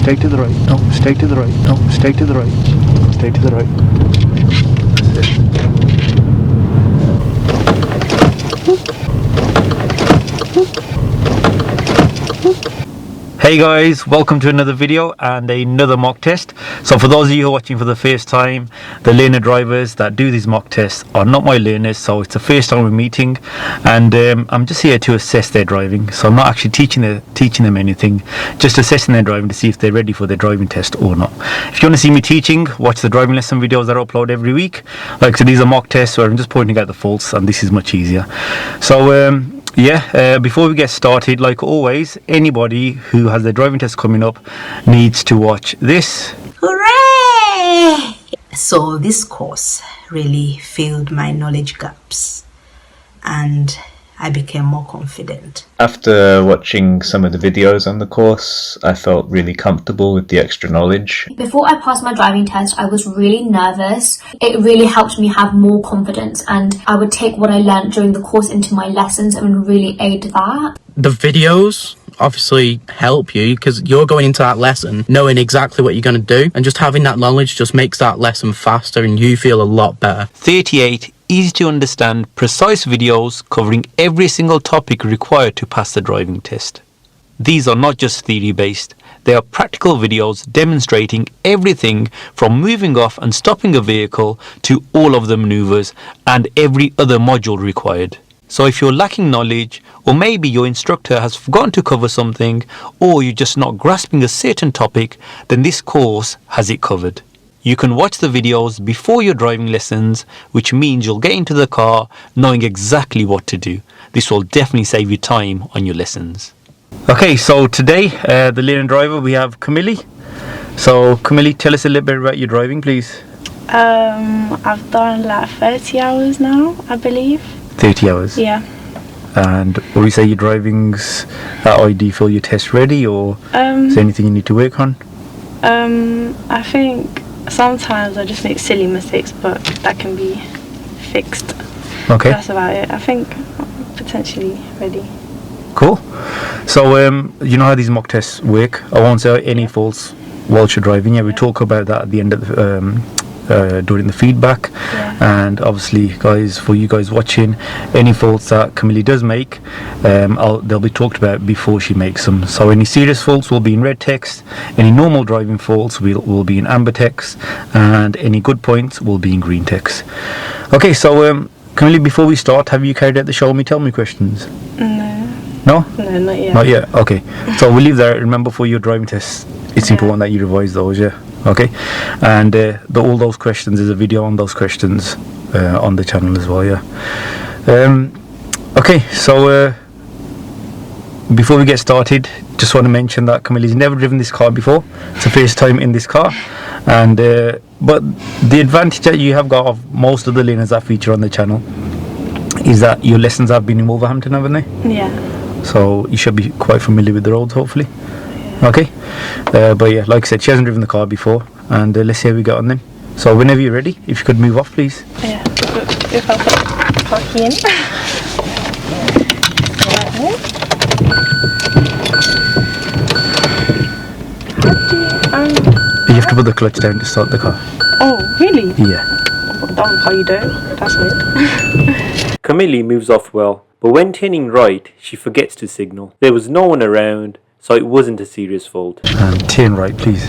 stay to the right. No, stay to the right. No, stay to the right. Stay to the right. That's it. Hey guys, welcome to another video and another mock test. So for those of you who are watching for the first time, the learner drivers that do these mock tests are not my learners, so it's the first time we're meeting, and I'm just here to assess their driving. So I'm not actually teaching them anything, just assessing their driving to see if they're ready for their driving test or not. If you want to see me teaching, watch the driving lesson videos that I upload every week. Like I said, these are mock tests where I'm just pointing out the faults, and this is much easier. So before we get started, like always, anybody who has their driving test coming up needs to watch this. Hooray! So this course really filled my knowledge gaps and I became more confident. After watching some of the videos on the course, I felt really comfortable with the extra knowledge. Before I passed my driving test, I was really nervous. It really helped me have more confidence, and I would take what I learned during the course into my lessons and really aid that. The videos obviously help you because you're going into that lesson knowing exactly what you're going to do, and just having that knowledge just makes that lesson faster and you feel a lot better. 38 easy to understand, precise videos covering every single topic required to pass the driving test. These are not just theory based, they are practical videos demonstrating everything from moving off and stopping a vehicle to all of the maneuvers and every other module required. So if you're lacking knowledge, or maybe your instructor has forgotten to cover something, or you're just not grasping a certain topic, then this course has it covered. You can watch the videos before your driving lessons, which means you'll get into the car knowing exactly what to do. This will definitely save you time on your lessons. Okay, so today, the learning driver, we have Kamile. So Kamile, tell us a little bit about your driving, please. I've done like 30 hours now, I believe. 30 hours? Yeah. And would you say your driving's at ID for your test ready, or is there anything you need to work on? I think sometimes I just make silly mistakes, but that can be fixed. Okay. That's about it. I think I'm potentially ready. Cool. So you know how these mock tests work. I won't say any faults whilst you're driving. Yeah, we talk about that at the end of the during the feedback. Yeah. And obviously, guys, for you guys watching, any faults that Kamile does make, they'll be talked about before she makes them. So any serious faults will be in red text, any normal driving faults will be in amber text, and any good points will be in green text. Okay, so Kamile, before we start, have you carried out the show me tell me questions? No? No, not yet. Not yet. Okay, so we'll leave that. Remember, for your driving test, it's important that you revise those. Yeah. Okay, and all those questions, there's a video on those questions on the channel as well. Yeah. Okay, so before we get started, just want to mention that Kamile's never driven this car before. It's the first time in this car, and but the advantage that you have got of most of the learners that feature on the channel is that your lessons have been in Wolverhampton, haven't they? Yeah. So you should be quite familiar with the roads, hopefully. Okay, but yeah, like I said, she hasn't driven the car before, and let's see how we got on then. So whenever you're ready, if you could move off, please. Yeah. If I put park in. You have to put the clutch down to start the car. Oh, really? Yeah. That's how you do it. That's weird. Kamile moves off well, but when turning right, she forgets to signal. There was no one around, so it wasn't a serious fault. And turn right, please.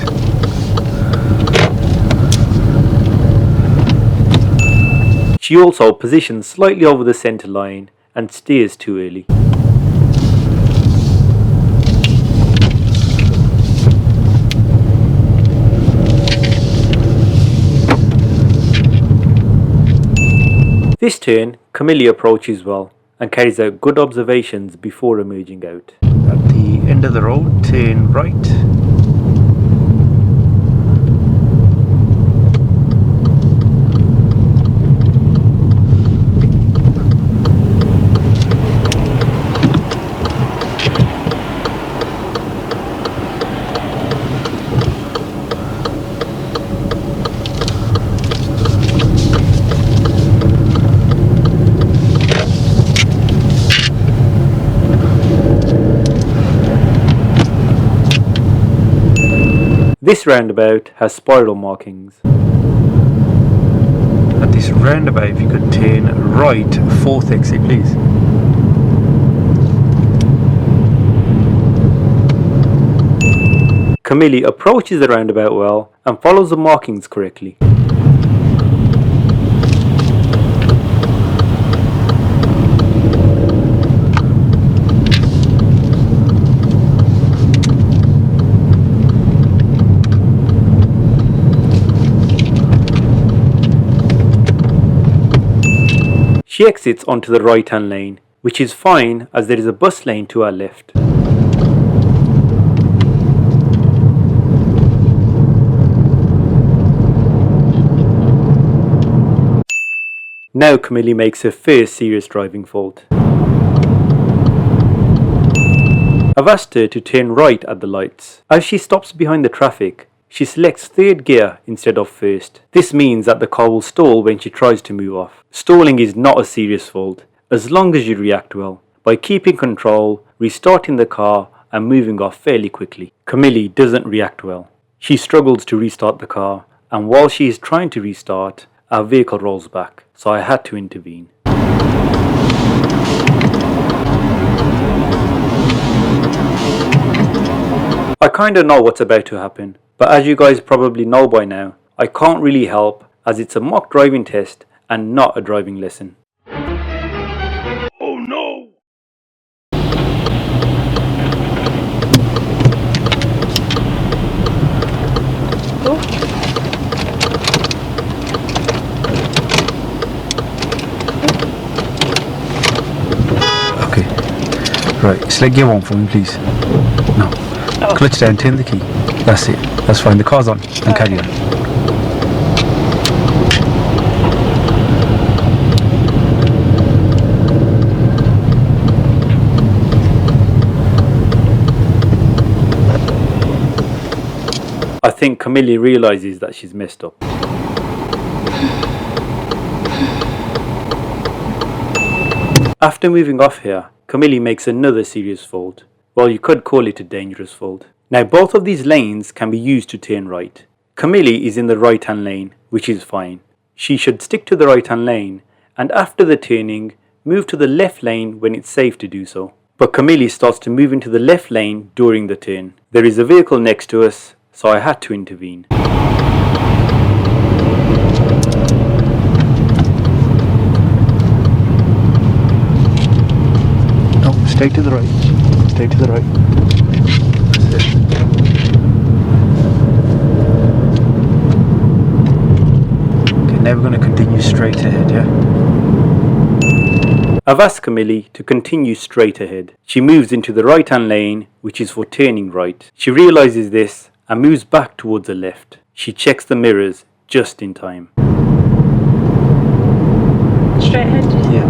She also positions slightly over the centre line and steers too early. This turn, Kamile approaches well and carries out good observations before emerging out. At the end of the road, turn right. This roundabout has spiral markings. At this roundabout, if you could turn right, 4th exit please. Kamile approaches the roundabout well and follows the markings correctly. She exits onto the right hand lane, which is fine as there is a bus lane to our left. Now Kamile makes her first serious driving fault. I've asked her to turn right at the lights. As she stops behind the traffic, she selects 3rd gear instead of 1st. This means that the car will stall when she tries to move off. Stalling is not a serious fault, as long as you react well, by keeping control, restarting the car and moving off fairly quickly. Kamile doesn't react well. She struggles to restart the car, and while she is trying to restart, our vehicle rolls back, so I had to intervene. I kinda know what's about to happen, but as you guys probably know by now, I can't really help as it's a mock driving test and not a driving lesson. Oh no! Okay, right, select gear 1 for me please. No. Clutch down, turn the key. That's it. That's fine. The car's on. And carry on. I think Kamile realizes that she's messed up. After moving off here, Kamile makes another serious fault. Well, you could call it a dangerous fault. Now both of these lanes can be used to turn right. Kamile is in the right hand lane, which is fine. She should stick to the right hand lane and after the turning, move to the left lane when it's safe to do so. But Kamile starts to move into the left lane during the turn. There is a vehicle next to us, so I had to intervene. No, stay to the right. Stay to the right. That's it. Okay, now we're going to continue straight ahead, yeah? I've asked Kamile to continue straight ahead. She moves into the right hand lane, which is for turning right. She realizes this and moves back towards the left. She checks the mirrors just in time. Straight ahead? Yeah.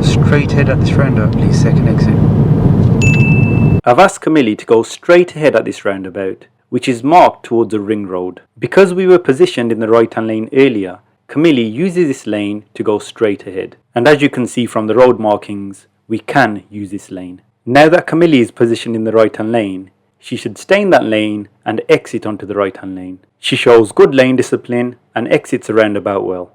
Straight ahead at this roundabout, please, 2nd exit. I've asked Kamile to go straight ahead at this roundabout, which is marked towards a ring road. Because we were positioned in the right hand lane earlier, Kamile uses this lane to go straight ahead. And as you can see from the road markings, we can use this lane. Now that Kamile is positioned in the right hand lane, she should stay in that lane and exit onto the right hand lane. She shows good lane discipline and exits a roundabout well.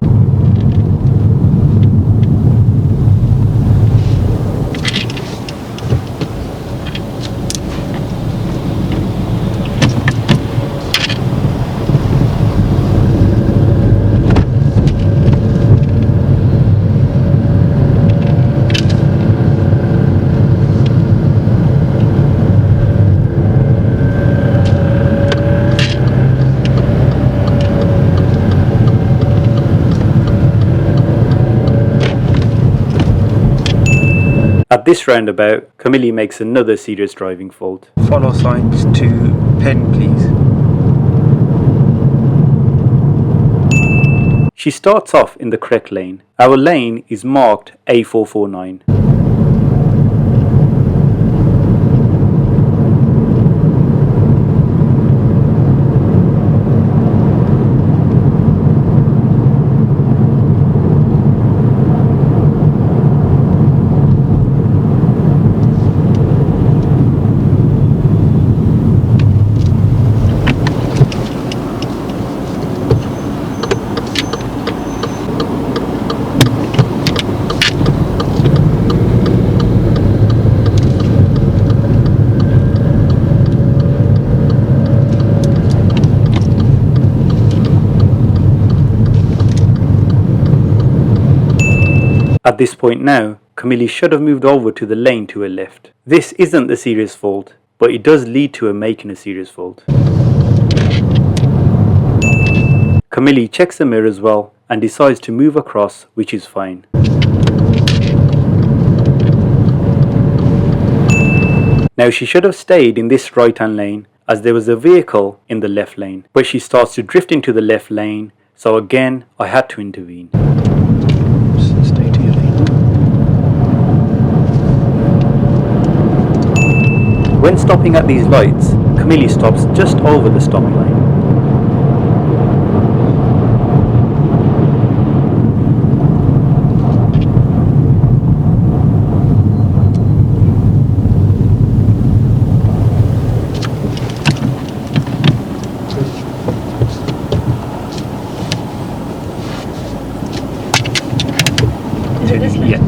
At this roundabout, Kamile makes another serious driving fault. Follow signs to pen, please. She starts off in the correct lane. Our lane is marked A449. this point now, Kamile should have moved over to the lane to her left. This isn't a serious fault, but it does lead to her making a serious fault. Kamile checks the mirrors well and decides to move across, which is fine. Now she should have stayed in this right hand lane as there was a vehicle in the left lane, but she starts to drift into the left lane, so again I had to intervene. Stay to your lane. When stopping at these lights, Kamile stops just over the stop line. Is it this lane? Yeah.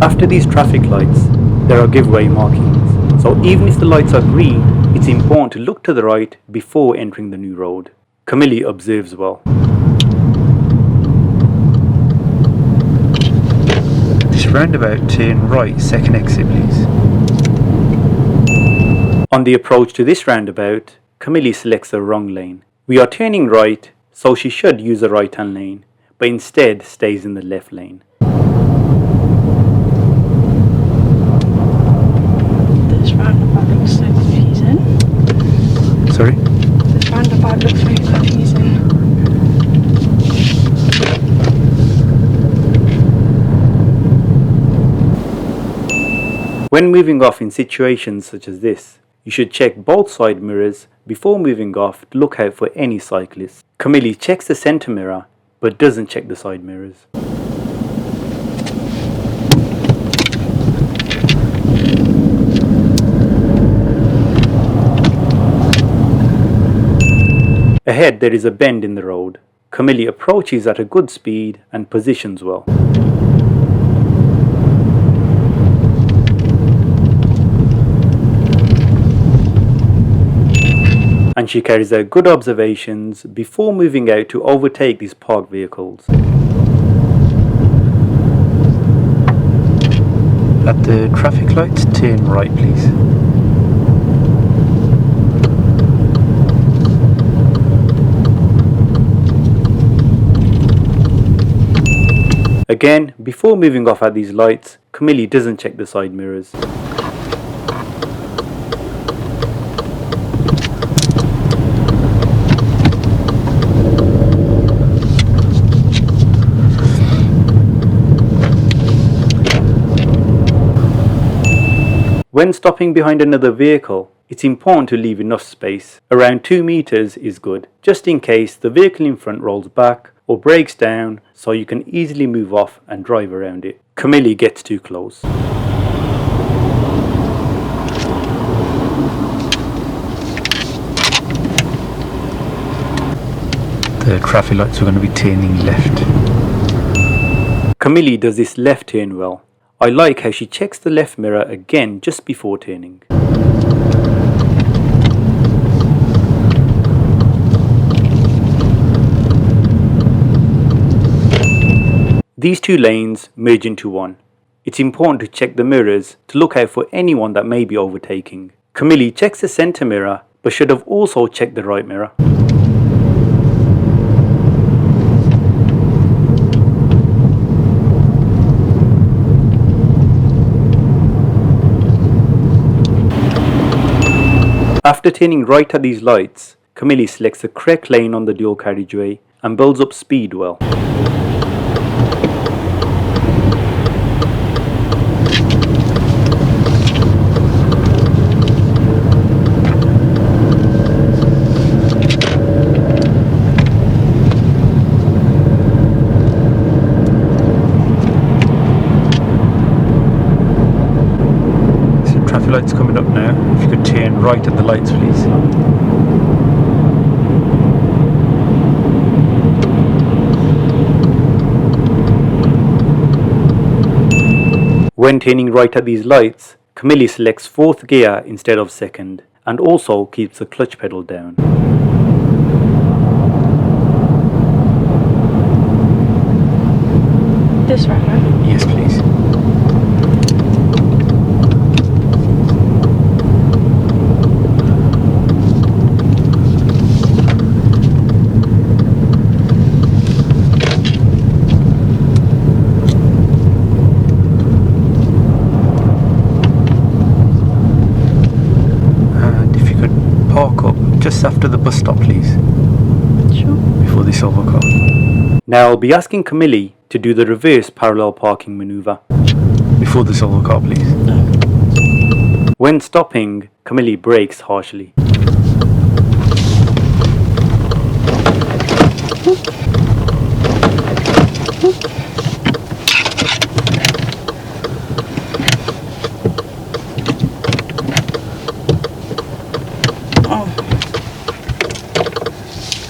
After these traffic lights, there are giveaway markings. So even if the lights are green, it's important to look to the right before entering the new road. Kamile observes well. This roundabout, turn right, second exit please. On the approach to this roundabout, Kamile selects the wrong lane. We are turning right, so she should use the right hand lane, but instead stays in the left lane. This roundabout looks so confusing. Sorry? This roundabout looks very confusing. When moving off in situations such as this, you should check both side mirrors before moving off to look out for any cyclists. Kamile checks the centre mirror but doesn't check the side mirrors. Ahead there is a bend in the road. Kamile approaches at a good speed and positions well. And she carries out good observations before moving out to overtake these parked vehicles. At the traffic lights, turn right please. Again, before moving off at these lights, Kamile doesn't check the side mirrors. When stopping behind another vehicle, it's important to leave enough space. Around 2 meters is good, just in case the vehicle in front rolls back or breaks down, so you can easily move off and drive around it. Kamile gets too close. The traffic lights are going to be turning left. Kamile does this left turn well. I like how she checks the left mirror again just before turning. These two lanes merge into one. It's important to check the mirrors to look out for anyone that may be overtaking. Kamile checks the centre mirror but should have also checked the right mirror. After turning right at these lights, Kamile selects the correct lane on the dual carriageway and builds up speed well. Traffic lights coming up now. If you could turn right at the lights please. When turning right at these lights, Kamile selects 4th gear instead of 2nd and also keeps the clutch pedal down. this right now? Yes, please. And if you could park up just after the bus stop, please, Sure. before the silver car. Now I'll be asking Kamile to do the reverse parallel parking maneuver. Before the silver car, please. When stopping, Kamile brakes harshly.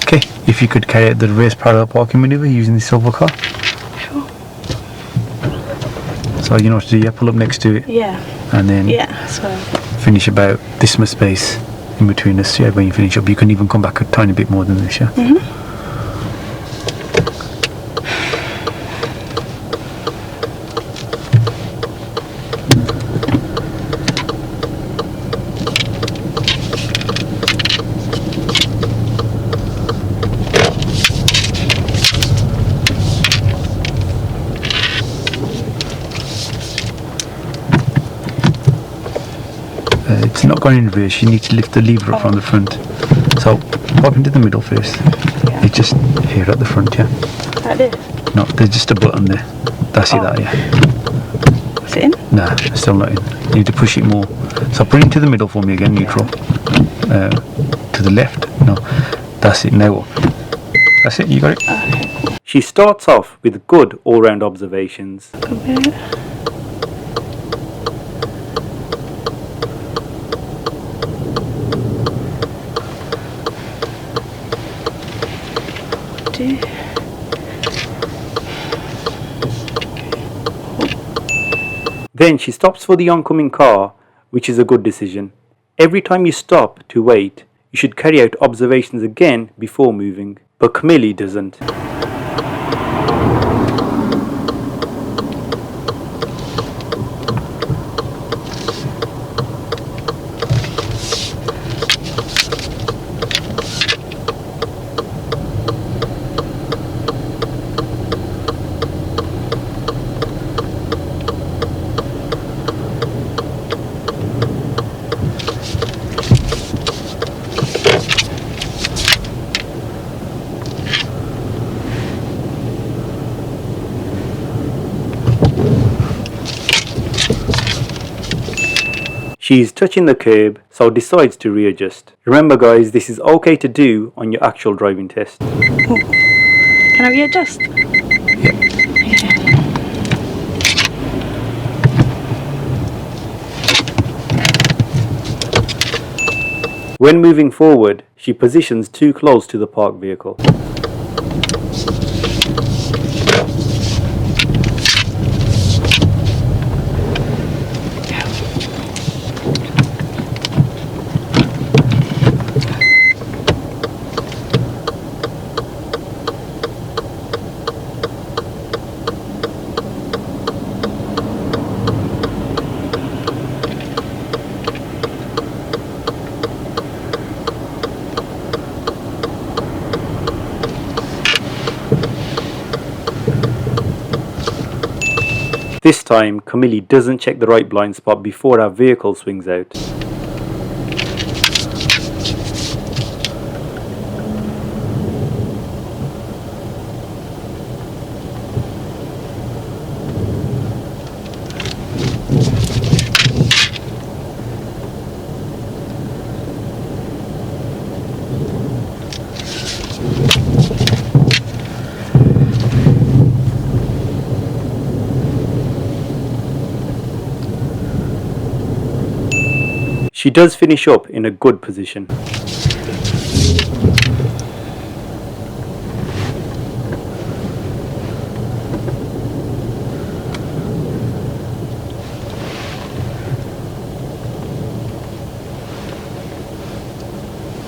Okay, if you could carry out the reverse parallel parking maneuver using the silver car. Sure. So you know what to do, yeah? Pull up next to it Yeah. and then Yeah, so finish about this much space in between us. Yeah, when you finish up, you can even come back a tiny bit more than this, yeah? It's not going in reverse, you need to lift the lever up from the front. So, pop into the middle first. Yeah. It's just here at the front, yeah? like this. No, there's just a button there. That's it, that, yeah? Is it in? Nah, still not in. You need to push it more. So put it into the middle for me again, neutral. To the left. No, that's it, now up. That's it, you got it? She starts off with good all-round observations. A bit. Do. Then she stops for the oncoming car, which is a good decision. Every time you stop to wait, you should carry out observations again before moving. But Kamile doesn't. She's touching the curb, so decides to readjust. Remember guys, this is okay to do on your actual driving test. Can I readjust? When moving forward, she positions too close to the parked vehicle. This time, Kamile doesn't check the right blind spot before our vehicle swings out. She does finish up in a good position.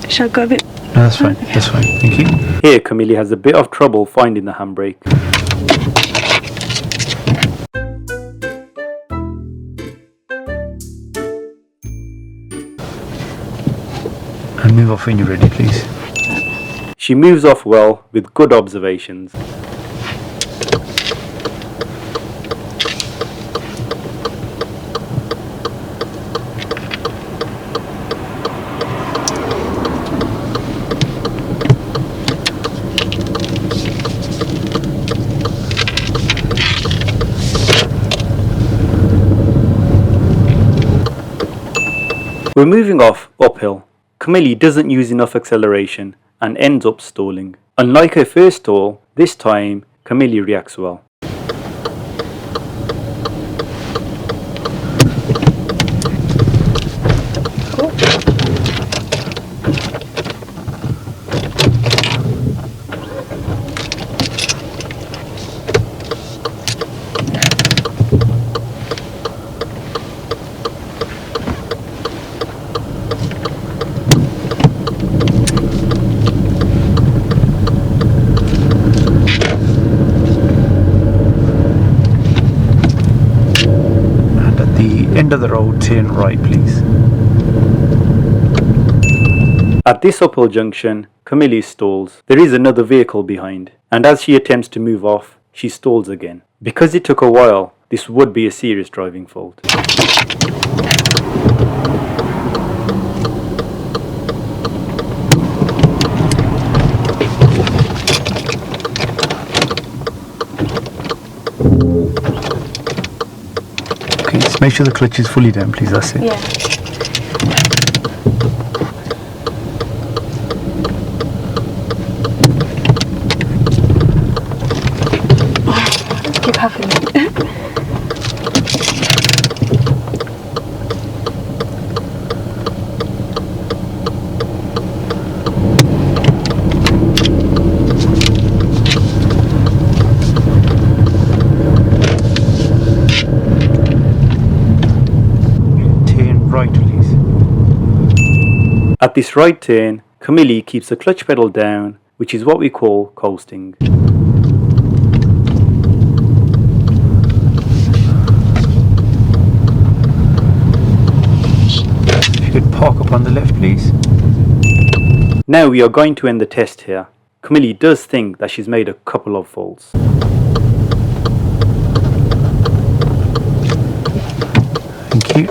Shall I go a bit? No, that's fine, that's fine, thank you. Here, Kamile has a bit of trouble finding the handbrake. And move off when you're ready, please. She moves off well with good observations. We're moving off uphill. Kamile doesn't use enough acceleration and ends up stalling. Unlike her first stall, this time Kamile reacts well. End of the road, turn right, please. At this uphill junction, Kamile stalls. There is another vehicle behind, and as she attempts to move off, she stalls again. Because it took a while, this would be a serious driving fault. Okay, just make sure the clutch is fully down, please. That's it. Yeah. Keep happening. Turn right, please. At this right turn, Kamile keeps the clutch pedal down, which is what we call coasting. If you could park up on the left, please. Now we are going to end the test here. Kamile does think that she's made a couple of faults. Thank you.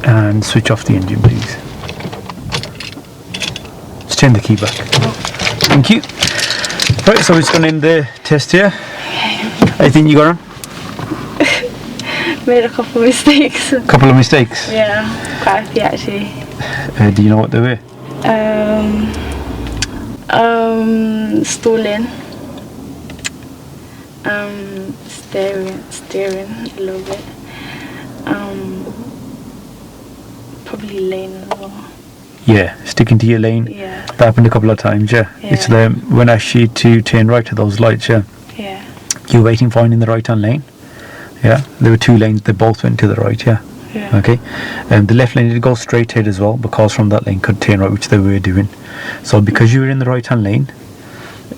And switch off the engine, please. Just turn the key back. Thank you. Right, so we're just going to end the test here. Anything you got on? Made a couple of mistakes. Couple of mistakes. Yeah, quite a few actually. Do you know what they were? Stalling. Steering a little bit. Probably lane as well. Yeah, sticking to your lane. Yeah. That happened a couple of times, yeah. It's the when I asked you to turn right to those lights, yeah. Yeah. You're waiting fine in the right hand lane. Yeah. There were two lanes, they both went to the right, yeah. Yeah. Okay. The left lane did go straight ahead as well, but cars from that lane could turn right, which they were doing. So because you were in the right hand lane,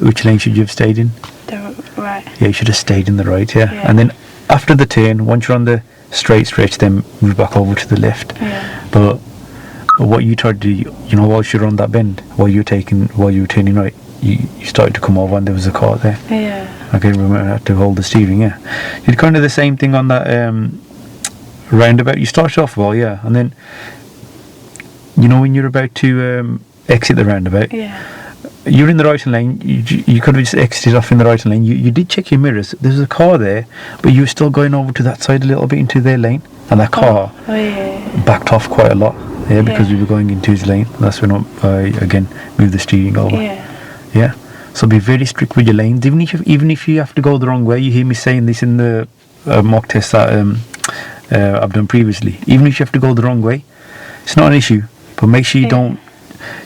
which lane should you have stayed in? The right. Yeah, you should have stayed in the right, yeah. Yeah. And then after the turn, once you're on the straight stretch, then move back over to the left. Yeah. But what you tried to do, you know, whilst you're on that bend, while you were turning right, you started to come over and there was a car there. Yeah. Okay, remember I had to hold the steering, yeah. You did kind of the same thing on that roundabout. You started off well, yeah, and then, you know, when you're about to exit the roundabout, Yeah. you're in the right hand lane, you could have just exited off in the right hand lane. You did check your mirrors, there's a car there, but you were still going over to that side a little bit into their lane, and that car Oh yeah. backed off quite a lot, yeah, because we were going into his lane. That's when I again moved the steering over. Yeah. So be very strict with your lanes, even if you have to go the wrong way. You hear me saying this in the mock test that I've done previously. Even if you have to go the wrong way, it's not an issue, but make sure you don't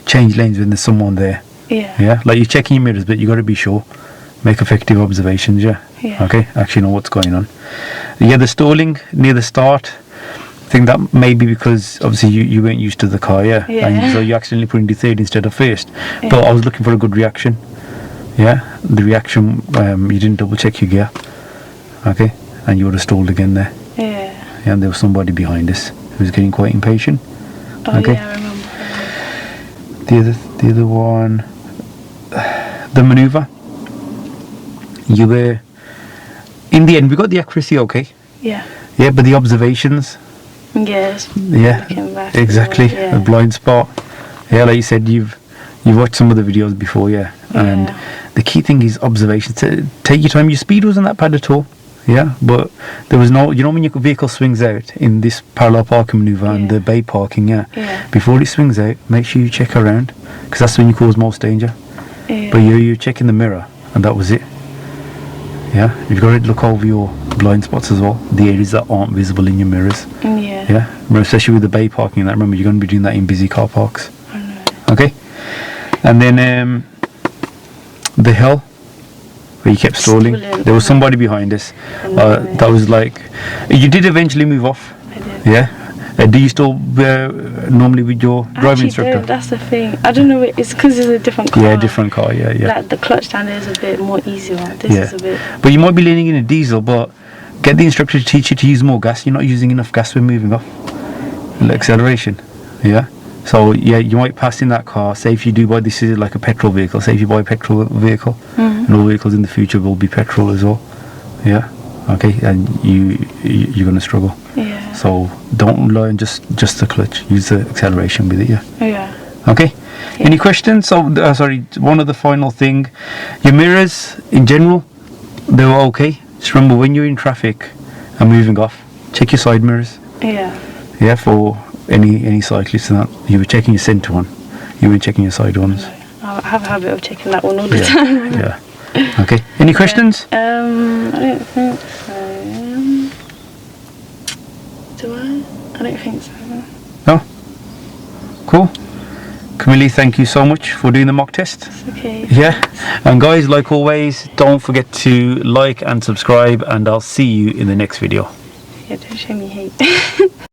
change lanes when there's someone there. Yeah. Like you're checking your mirrors, but you got to be sure, make effective observations. Yeah. Okay, actually know what's going on. The stalling near the start, I think that may be because obviously you weren't used to the car, and so you accidentally put into third instead of first. But I was looking for a good reaction. Yeah, the reaction, you didn't double check your gear, okay, and you would have stalled again there. Yeah. And there was somebody behind us who was getting quite impatient. Oh Okay. yeah, I remember. The other one, the maneuver. You were, in the end, we got the accuracy okay. Yeah. Yeah, but the observations. Yes. Yeah, Looking back. exactly. Yeah. A blind spot. Yeah, like you said, you've watched some of the videos before, yeah. And Yeah. the key thing is observation. Take your time. Your speed wasn't that bad at all. Yeah, but there was no, you know, when your vehicle swings out in this parallel parking maneuver and Yeah. the bay parking, yeah. Yeah. Before it swings out, make sure you check around, because that's when you cause most danger. Yeah. But you're checking the mirror, and that was it. Yeah, you've got to look over your blind spots as well, the areas that aren't visible in your mirrors. Yeah. Yeah, especially with the bay parking and that. Remember, you're going to be doing that in busy car parks. I know. Okay, and then the hill where you kept stalling. Stalling, There was somebody behind us. I know. That was like, you did eventually move off. I did. Yeah. Do you still normally with your driving Actually, instructor? no, that's the thing. I don't know. It's because it's a different car. Yeah, different car. Yeah, yeah. Like the clutch down there is a bit more easier. This Yeah. is a bit. But you might be leaning in a diesel, but get the instructor to teach you to use more gas. You're not using enough gas when moving off. Acceleration. Yeah. So yeah, you might pass in that car. Say if you do buy, this is like a petrol vehicle. Say if you buy a petrol vehicle, and all vehicles in the future will be petrol as well. Yeah. Okay, and you're gonna struggle. Yeah. So don't learn just the clutch. Use the acceleration with it. Yeah. Yeah. Okay. Any questions? So sorry. One other final thing. Your mirrors in general, they were okay. Just remember when you're in traffic and moving off, check your side mirrors. Yeah. Yeah, for any cyclists and that. You were checking your centre one. You weren't checking your side ones. I have a habit of checking that one all the Yeah. time. Yeah. Okay. Any questions? I don't think so. Do I? I don't think so. No. Cool. Kamile, thank you so much for doing the mock test. It's okay. Yeah. And guys, like always, don't forget to like and subscribe, and I'll see you in the next video. Yeah, don't show me hate.